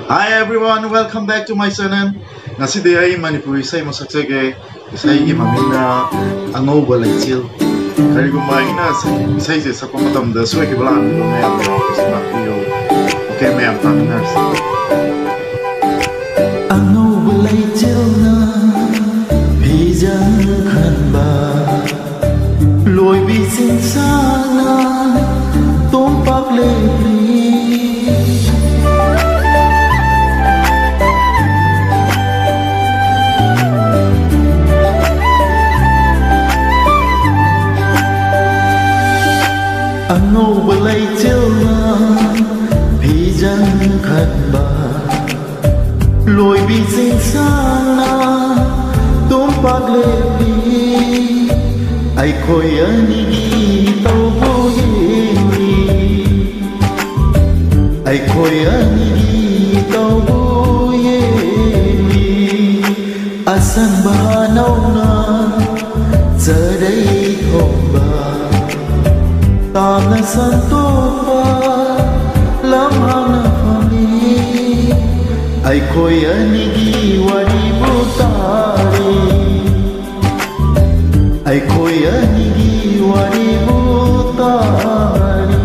Hi everyone, welcome back to my channel. Ngasi ay Manipuri Song masaksage isay imamina Angouba Leichil. Karigumma ina isay se sakwa matamda suway kibalaan dito mayam sinapiyo. Okay, mayam partners. Angouba Leichil na bijang khanba loi bi sin sana tumpak lepli Angouba Leichil na bijang khanba loi bi sin sana tumpak lepli ai khoi ani gi tau bo ye ai khoi ani gi tau bo ye asan ba nau na giờ đây thong ba ta na san to ba lam hang na phali ai khoi ani gi wari bo tari ai khoi ani gi wari bo tari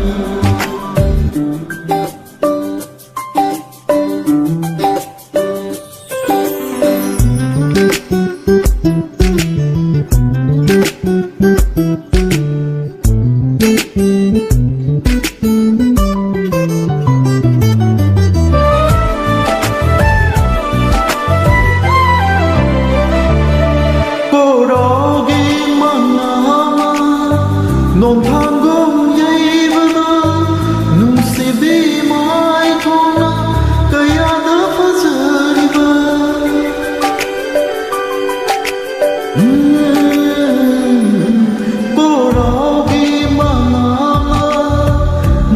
non than gom dây vana nung si bi mai thona kaya da fazari ba pora gi mana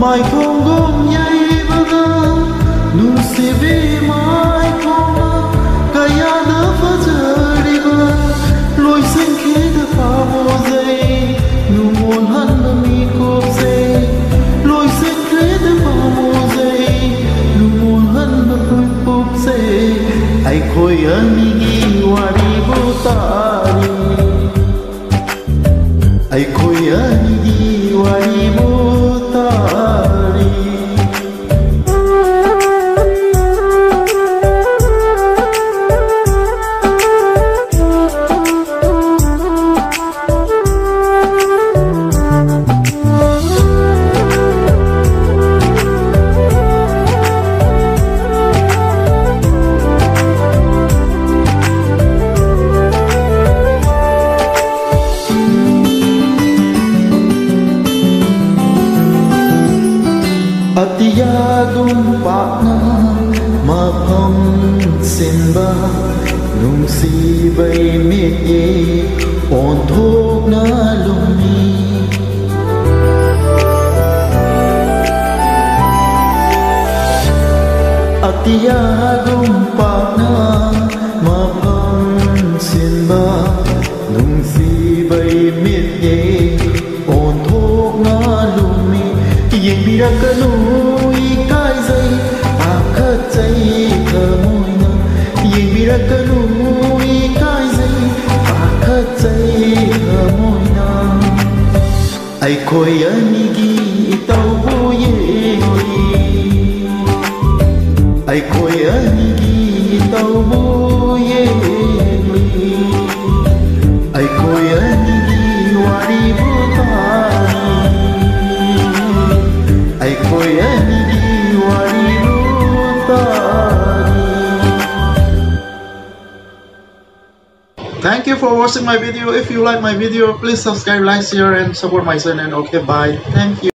mai thong gom dây vana nung si bi mai thona kaya da fazari ba loi sen ke da pa mo dây nuon han na mi ko se loi sen kre de pa mo se nuon han na puk se ai khoi ani gi wari bo tari ai khoi ani gi wari bo tari Atiyagum pakna mapam simba nung si bay mit ye on thok na lumi Atiyagum pakna mapam simba nung si bay mit ye on thok na lumi yin birakanu ikai zai akhat zai kamoina yin birakanu ikai zai akhat zai kamoina ai khoi ani gi tau bo ye ai khoi ani gi tau bo ye ai khoi ani gi wari bo ai khoi ani gi wari bo tari. Thank you for watching my video. If you like my video, please subscribe, like, share and support my channel. Okay, bye. Thank you.